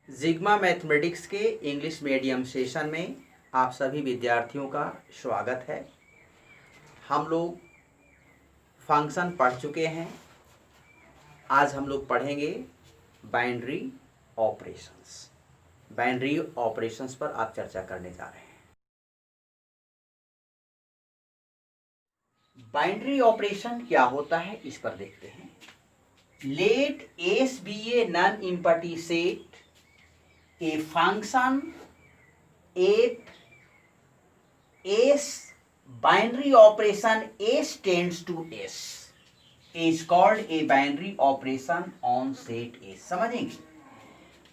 जिग्मा mathematics के English medium session में आप सभी विद्यार्थियों का स्वागत है। हम लोग फंक्शन पढ़ चुके हैं। आज हम लोग पढ़ेंगे बाइनरी ऑपरेशंस। बाइनरी ऑपरेशंस पर आप चर्चा करने जा रहे हैं। बाइनरी ऑपरेशन क्या होता है इस पर देखते हैं। Let S be a non empty set a function if s binary operation s tends to s is called a binary operation on set S। समझेंगे,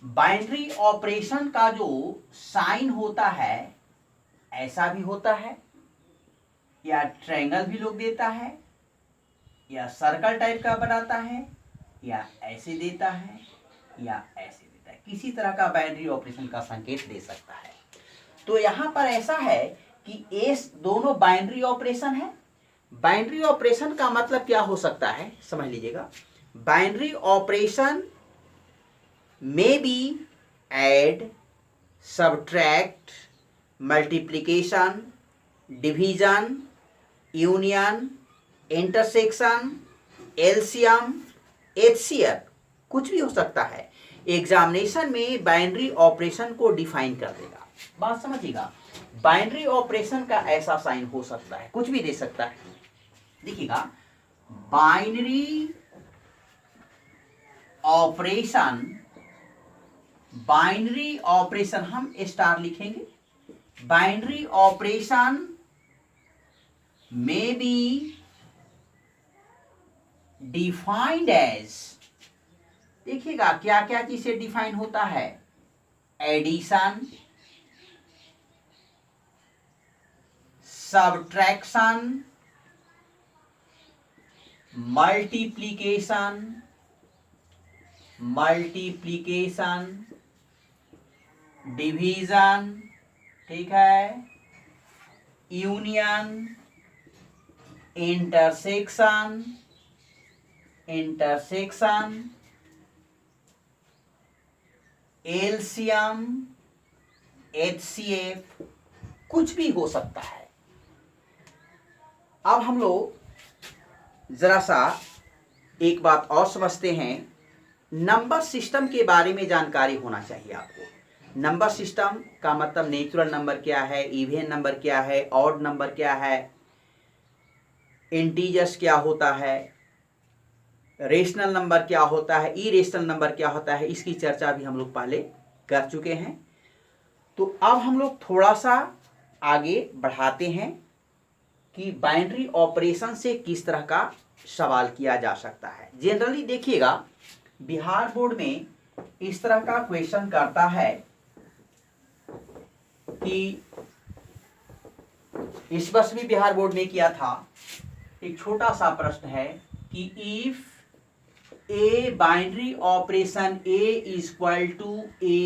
बाइनरी ऑपरेशन का जो साइन होता है ऐसा भी होता है, या ट्रायंगल भी लोग देता है, या सर्कल टाइप का बनाता है, या ऐसे देता है, या ऐसे किसी तरह का बाइनरी ऑपरेशन का संकेत दे सकता है। तो यहां पर ऐसा है कि एस दोनों बाइनरी ऑपरेशन है। बाइनरी ऑपरेशन का मतलब क्या हो सकता है समझ लीजिएगा। Binary operation may be add, subtract, multiplication, division, union, intersection, LCM, HCF, कुछ भी हो सकता है। एग्जामिनेशन में बाइनरी ऑपरेशन को डिफाइन कर देगा। बात समझिएगा, बाइनरी ऑपरेशन का ऐसा साइन हो सकता है, कुछ भी दे सकता है। देखिएगा, बाइनरी ऑपरेशन, बाइनरी ऑपरेशन हम स्टार लिखेंगे। बाइनरी ऑपरेशन में बी डिफाइंड एज, देखिएगा क्या क्या चीज से डिफाइन होता है। एडिशन, सब्ट्रैक्शन, मल्टीप्लिकेशन, डिवीजन, ठीक है, यूनियन, इंटरसेक्शन, एलसीएम, एचसीएफ, कुछ भी हो सकता है। अब हम लोग जरा सा एक बात और समझते हैं। नंबर सिस्टम के बारे में जानकारी होना चाहिए आपको। नंबर सिस्टम का मतलब नेचुरल नंबर क्या है, इवन नंबर क्या है, ऑड नंबर क्या है, इंटीजर्स क्या होता है, रेशनल नंबर क्या होता है, इरेशनल नंबर क्या होता है, इसकी चर्चा भी हम लोग पहले कर चुके हैं। तो अब हम लोग थोड़ा सा आगे बढ़ाते हैं कि बाइनरी ऑपरेशन से किस तरह का सवाल किया जा सकता है। जनरली देखिएगा, बिहार बोर्ड में इस तरह का क्वेश्चन करता है कि इस वर्ष भी बिहार बोर्ड में किया था। एक छोटा सा प्रश्न है कि if a binary operation a is equal to a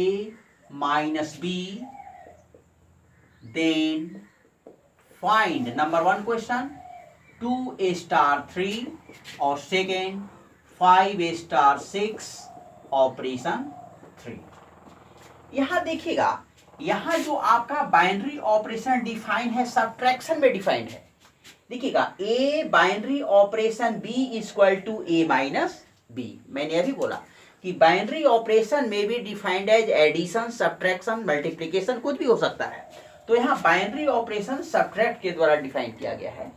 minus b, then find number one question 2a star 3 और second 5a star 6 operation 3। यहां देखिएगा, यहां जो आपका बाइनरी ऑपरेशन डिफाइन है सब्ट्रैक्शन में डिफाइंड है। देखिएगा, a binary operation b is equal to a minus B. मैंने अभी बोला कि बाइनरी ऑपरेशन में भी defined as addition, subtraction, multiplication, कुछ भी हो सकता है। तो यहाँ बाइनरी ऑपरेशन सब्ट्रैक्ट के द्वारा डिफाइन किया गया है।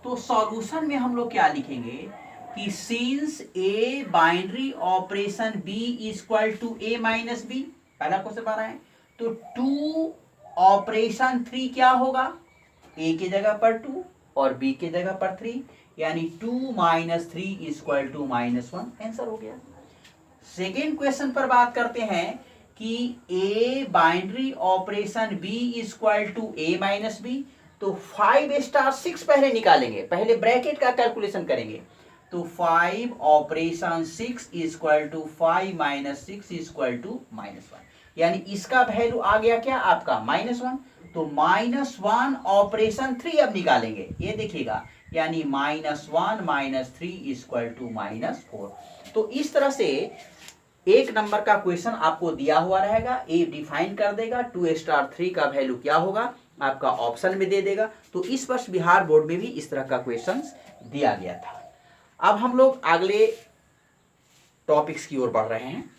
तो सॉल्यूशन में हम लोग क्या लिखेंगे कि since A binary operation B is equal to A minus B, पहला क्वेश्चन आ रहा है, तो 2 ऑपरेशन 3 क्या होगा, ए की जगह पर 2 और बी की जगह पर 3, यानी 2 minus 3 is equal to minus 1। Answer हो गया। सेकेंड क्वेश्चन पर बात करते हैं कि A binary operation B is equal to A minus B, तो 5 स्टार 6 पहले निकालेंगे, पहले ब्रैकेट का कैलकुलेशन करेंगे। तो 5 operation 6 is equal to 5 minus 6 is equal to minus 1, यानी इसका वैल्यू आ गया क्या आपका माइनस 1। तो माइनस 1 ऑपरेशन 3 अब निकालेंगे, ये देखिएगा, यानी -1 - 3 इज इक्वल टू -4। तो इस तरह से एक नंबर का क्वेश्चन आपको दिया हुआ रहेगा, ए डिफाइन कर देगा, 2 स्टार 3 का वैल्यू क्या होगा आपका ऑप्शन में दे देगा। तो इस वर्ष बिहार बोर्ड में भी इस तरह का क्वेश्चन दिया गया था। अब हम लोग अगले टॉपिक्स की ओर बढ़ रहे हैं।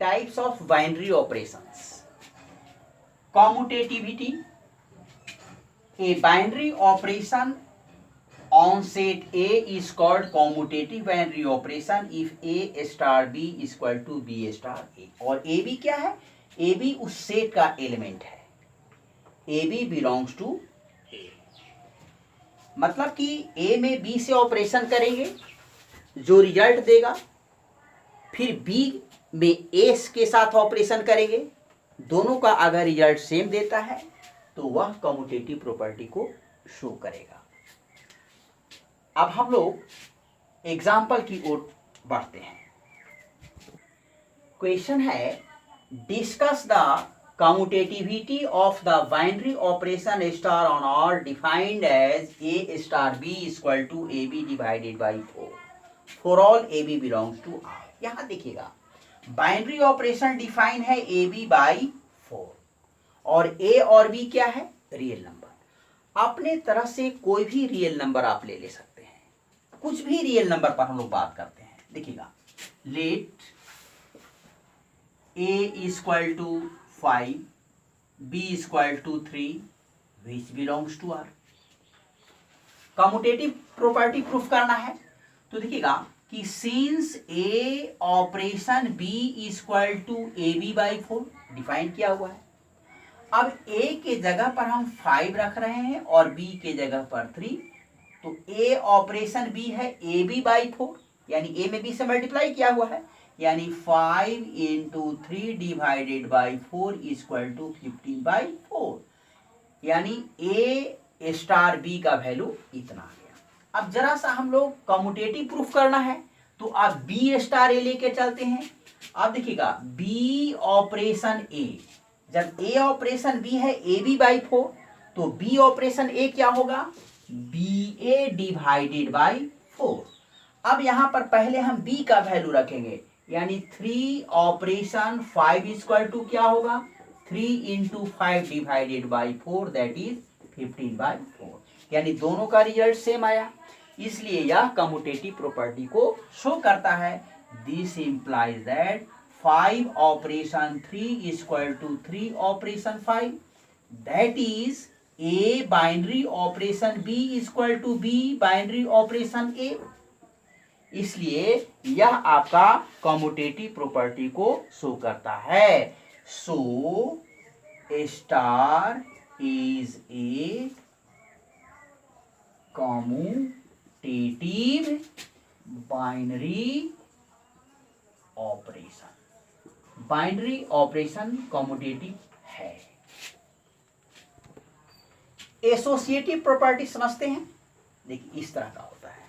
Types of binary operations. कॉम्यूटेटिविटी, A binary operation on set A is called commutative binary operation if A star B is equal to B star A। और AB क्या है? AB उस सेट का एलिमेंट है, AB belongs to A। मतलब कि A में B से ऑपरेशन करेंगे जो रिजल्ट देगा, फिर B में A के साथ ऑपरेशन करेंगे, दोनों का अगर रिजल्ट सेम देता है तो वह कम्यूटेटिव प्रॉपर्टी को शो करेगा। अब हम लोग एग्जाम्पल की ओर बढ़ते हैं। क्वेश्चन है, discuss the commutativity of the binary operation star on R defined as A star B equal to A B divided by 4 for all A B belongs to R. यहां देखिएगा बाइनरी ऑपरेशन डिफाइन है ए B by 4 और ए और B क्या है? Real number. अपने तरह से कोई भी रियल नंबर आप ले सकते हैं, कुछ भी रियल नंबर पर हम लोग बात करते हैं। देखिएगा, let A equal to 5, B equal to 3 which belongs to R. Commutative property proof करना है तो देखिएगा कि since A operation B equal to A B by 4 define किया हुआ है। अब ए के जगह पर हम 5 रख रहे हैं और बी के जगह पर 3, तो ए ऑपरेशन बी है ए बी बाई 4, यानी ए में बी से मल्टीप्लाई किया हुआ है, यानी 5 into 3 divided by 4 equal to 15 by 4, यानी ए स्टार बी का वैल्यू इतना आ गया। अब जरा सा हम लोग कम्यूटेटिव प्रूफ करना है तो आप बी स्टार ए लेके चलते हैं। अब देखिएगा बी ऑपरेशन ए, जब ए ऑपरेशन बी है ए बी बाई 4 तो बी ऑपरेशन ए क्या होगा? B A divided by 4। अब यहां पर पहले हम बी का वैल्यू रखेंगे, यानी 3 ऑपरेशन 5 इक्वल टू क्या होगा? 3 into 5 divided by 4 that is 15 by 4, यानी दोनों का रिजल्ट सेम आया, इसलिए यह कम्यूटेटिव प्रॉपर्टी को शो करता है। This implies that 5 operation 3 equal to 3 operation 5, that is a binary operation B equal to b binary operation a. इसलिए यह आपका कम्यूटेटिव प्रॉपर्टी को शो करता है। So star is a commutative binary operation. Binary operation commutative है। Associative property समझते हैं। देखिए इस तरह का होता है,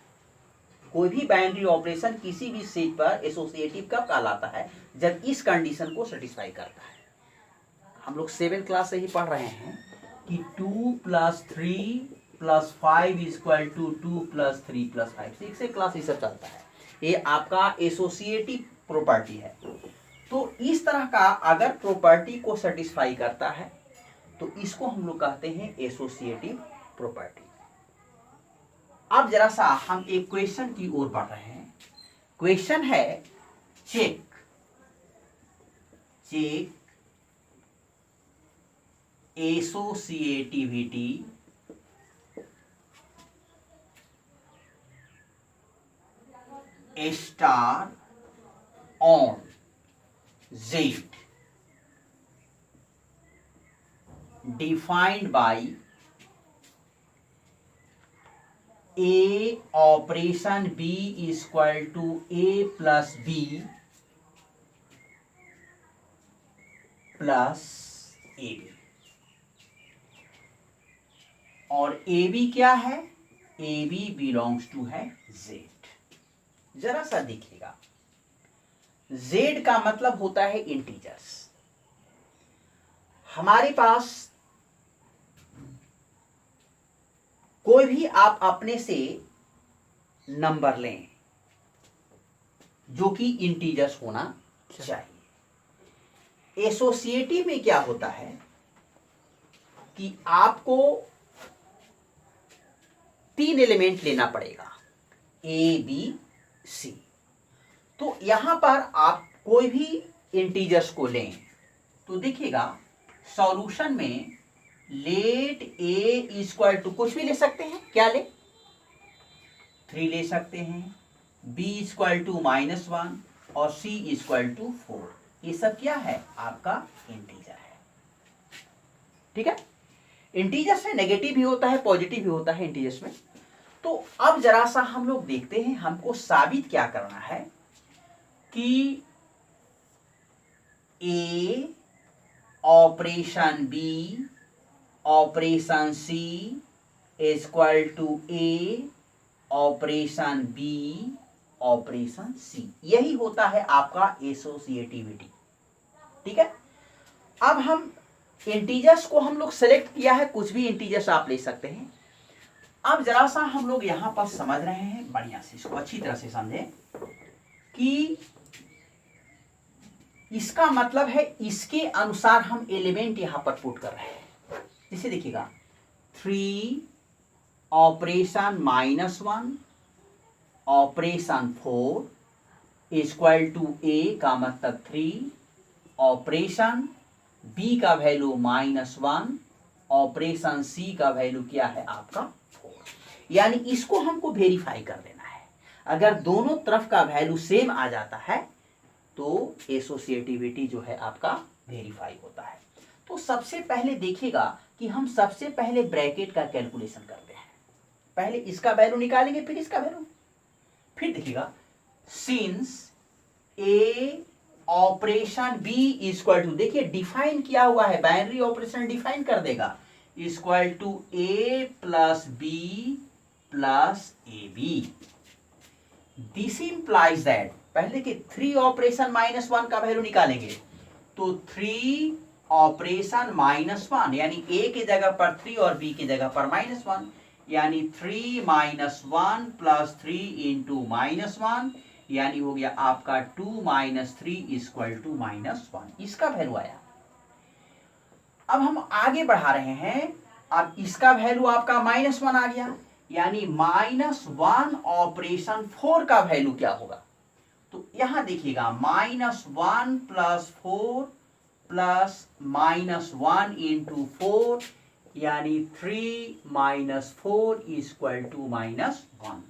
कोई भी बाइनरी ऑपरेशन किसी भी सेट पर एसोसिएटिव कब कहलाता है? जब इस कंडीशन को सेटिस्फाई करता है। हम लोग 7th क्लास से ही पढ़ रहे हैं कि 2 + 3 + 5 इक्वल टू 2 + 3 + 5, 6 क्लास ये सब चलता है। ये आपका एसोसिएटिव प्रॉपर्टी है। तो इस तरह का अगर प्रॉपर्टी को सेटिस्फाई करता है तो इसको हम लोग कहते हैं एसोसिएटिव प्रॉपर्टी। अब जरा सा हम एक क्वेश्चन की ओर बढ़ रहे हैं। क्वेश्चन है, check associativity star on Z defined by A operation B equal to A plus B plus AB, और AB क्या है? AB belongs to है Z। जरा सा देखिएगा, Z का मतलब होता है इंटीजर्स। हमारे पास कोई भी आप अपने से नंबर लें, जो कि इंटीजर्स होना चाहिए। एसोसिएटिव में क्या होता है कि आपको 3 एलिमेंट लेना पड़ेगा, ए बी सी। तो यहां पर आप कोई भी इंटीजर्स को लें तो देखिएगा सॉल्यूशन में लेट ए इक्वल टू कुछ भी ले सकते हैं, क्या ले 3 ले सकते हैं, b इक्वल टू -1 और c इक्वल टू 4। ये सब क्या है, आपका इंटीजर है। ठीक है, इंटीजर्स में नेगेटिव भी होता है पॉजिटिव भी होता है इंटीजर्स में। तो अब जरा सा हम लोग देखते हैं हमको साबित क्या करना है कि a operation B operation C equal to A operation B operation c. यही होता है आपका एसोसिएटिविटी। ठीक है, अब हम इंटीजर्स को हम लोग सेलेक्ट किया है, कुछ भी इंटीजर्स आप ले सकते हैं। अब जरा सा हम लोग यहां पर समझ रहे हैं, बढ़िया से इसको अच्छी तरह से समझें कि इसका मतलब है इसके अनुसार हम एलिमेंट यहां पर पुट कर रहे हैं। जैसे देखिएगा 3 ऑपरेशन -1 ऑपरेशन 4 इक्वल टू ए का मतलब 3 ऑपरेशन बी का वैल्यू -1 ऑपरेशन सी का वैल्यू क्या है आपका 4। यानी इसको हमको वेरीफाई कर देना है। अगर दोनों तरफ का वैल्यू सेम आ जाता है तो एसोसिएटिविटी जो है आपका वेरीफाई होता है। तो सबसे पहले देखिएगा कि हम सबसे पहले ब्रैकेट का कैलकुलेशन करते हैं। पहले इसका वैल्यू निकालेंगे फिर इसका वैल्यू, फिर देखिएगा since A operation B equal to, देखिए डिफाइन किया हुआ है, बाइनरी ऑपरेशन डिफाइन कर देगा, equal to A plus B plus A B. This implies that, पहले के 3 ऑपरेशन -1 का वैल्यू निकालेंगे तो 3 ऑपरेशन -1 यानी ए की जगह पर 3 और बी की जगह पर -1, यानी 3 -1 प्लस 3 इंटू -1 यानी हो गया आपका 2 - 3 इक्वल टू -1। इसका वैल्यू आया। अब हम आगे बढ़ा रहे हैं, अब इसका वैल्यू आपका -1 आ गया, यानी -1 ऑपरेशन 4 का वैल्यू क्या होगा। तो यहां देखिएगा -1 प्लस 4 प्लस -1 इंटू 4 यानी 3 - 4 इक्वल टू -1।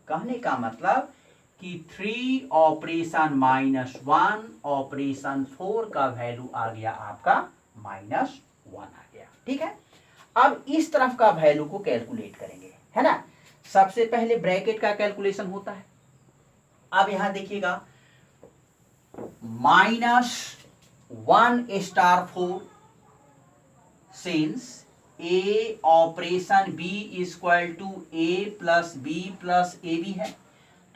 कहने का मतलब कि 3 ऑपरेशन -1 ऑपरेशन 4 का वैल्यू आ गया आपका -1 आ गया। ठीक है, अब इस तरफ का वैल्यू को कैलकुलेट करेंगे, है ना। सबसे पहले ब्रैकेट का कैलकुलेशन होता है। अब यहां देखिएगा -1 star 4 since A operation B equal to A plus B plus A B है,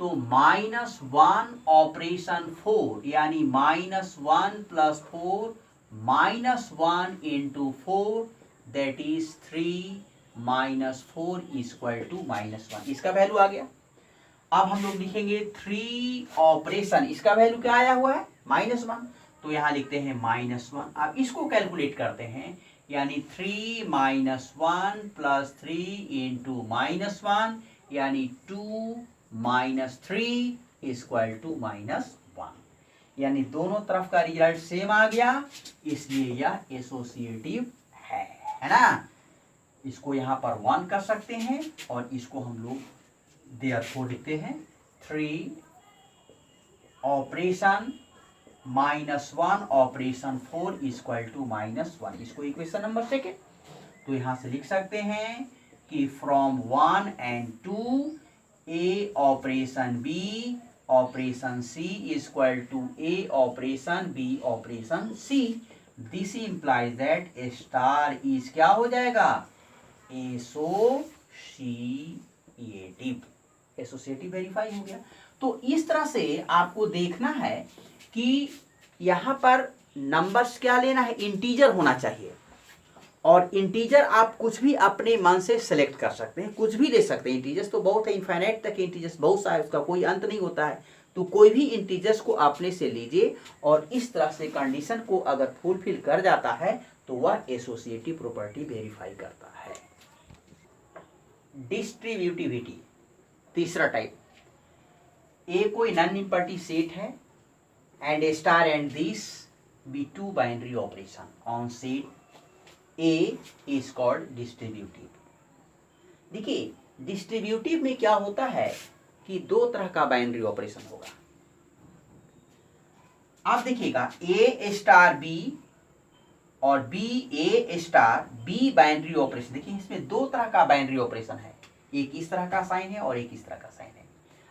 तो -1 ऑपरेशन 4 यानी -1 plus 4 -1 into 4 that is 3 -4 equal to -1। इसका वैल्यू आ गया। अब हम लोग लिखेंगे 3 ऑपरेशन, इसका वैल्यू क्या आया हुआ है -1, तो यहां लिखते हैं -1। अब इसको कैलकुलेट करते हैं, यानी 3 -1 प्लस 3 इंटू -1 यानी 2 -3 इक्वल टू -1। यानी दोनों तरफ का रिजल्ट सेम आ गया, इसलिए यह एसोसिएटिव है ना। इसको यहां पर 1 कर सकते हैं और इसको हम लोग देयरफॉर लिखते हैं 3 ऑपरेशन -1 ऑपरेशन 4 इक्वल टू -1। इसको इक्वेशन नंबर 2 तो यहां से लिख सकते हैं कि from 1 and 2 A operation B operation C equal to A operation B operation C. This implies that A star is क्या हो जाएगा, एसोसिएटिव वेरीफाई हो गया। तो इस तरह से आपको देखना है कि यहाँ पर नंबर्स क्या लेना है, इंटीजर होना चाहिए। और इंटीजर आप कुछ भी अपने मन से सेलेक्ट कर सकते हैं, कुछ भी ले सकते हैं। इंटीजर्स तो बहुत है, इनफाइनाइट तक इंटीजर्स बहुत सारे, उसका कोई अंत नहीं होता है। तो कोई भी इंटीजर्स को अपने से लीजिए और इस तरह से कंडीशन को अगर फुलफिल कर जाता है तो वह एसोसिएटिव प्रॉपर्टी वेरीफाई करता है। डिस्ट्रीब्यूटिविटी, तीसरा टाइप, ए कोई नॉन इम्पर्टी सेट है and a star and this be two binary operation on set A is called distributive. देखिए डिस्ट्रीब्यूटिव में क्या होता है कि दो तरह का बाइनरी ऑपरेशन होगा। आप देखिएगा ए स्टार बी और बी ए स्टार बी बाइनरी ऑपरेशन। देखिए इसमें दो तरह का बाइनरी ऑपरेशन है, एक इस तरह का साइन है और एक इस तरह का साइन है।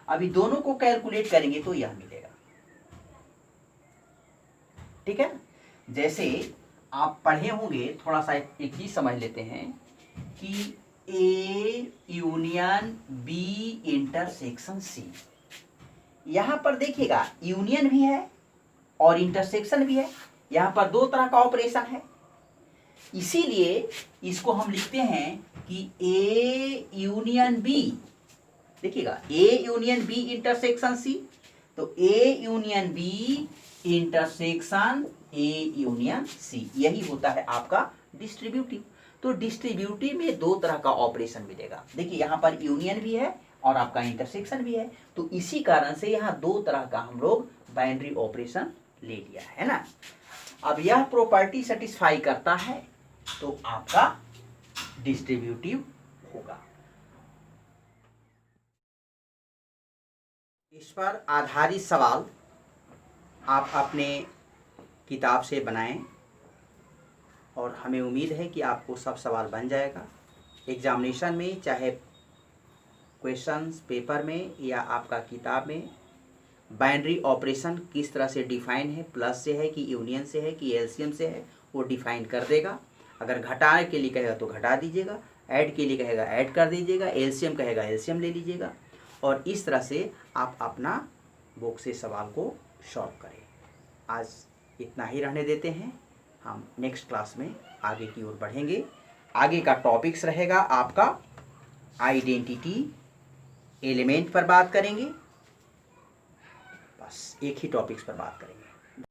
अभी दोनों को कैलकुलेट करेंगे तो यह मिलेगा, ठीक है। जैसे आप पढ़े होंगे, थोड़ा सा एक चीज समझ लेते हैं कि A union B intersection C. यहां पर देखिएगा यूनियन भी है और इंटरसेक्शन भी है, यहां पर दो तरह का ऑपरेशन है। इसीलिए इसको हम लिखते हैं कि ए यूनियन बी, देखिएगा a union B intersection c, तो a union B intersection a union c, यही होता है आपका डिस्ट्रीब्यूटिव। तो डिस्ट्रीब्यूटिव में दो तरह का ऑपरेशन मिलेगा। देखिए यहाँ पर यूनियन भी है और आपका इंटरसेक्शन भी है, तो इसी कारण से यहाँ दो तरह का हम लोग बाइनरी ऑपरेशन ले लिया है ना। अब यह प्रॉपर्टी सेटिस्फाई करता है तो आपका डिस्ट्रीब्यूटिव होगा। इस पर आधारित सवाल आप अपने किताब से बनाएं और हमें उम्मीद है कि आपको सब सवाल बन जाएगा। एग्जामिनेशन में चाहे क्वेश्चंस पेपर में या आपका किताब में बाइनरी ऑपरेशन किस तरह से डिफाइन है, प्लस से है कि यूनियन से है कि एलसीएम से है, वो डिफाइन कर देगा। अगर घटाने के लिए कहेगा तो घटा दीजिएगा, ऐड के लिए कहेगा ऐड कर दीजिएगा, एलसीएम कहेगा एलसीएम ले लीजिएगा, और इस तरह से आप अपना बुक से सवाल को सॉल्व करें। आज इतना ही रहने देते हैं, हम नेक्स्ट क्लास में आगे की ओर बढ़ेंगे। आगे का टॉपिक्स रहेगा आपका आइडेंटिटी एलिमेंट पर बात करेंगे, बस एक ही टॉपिक्स पर बात करेंगे।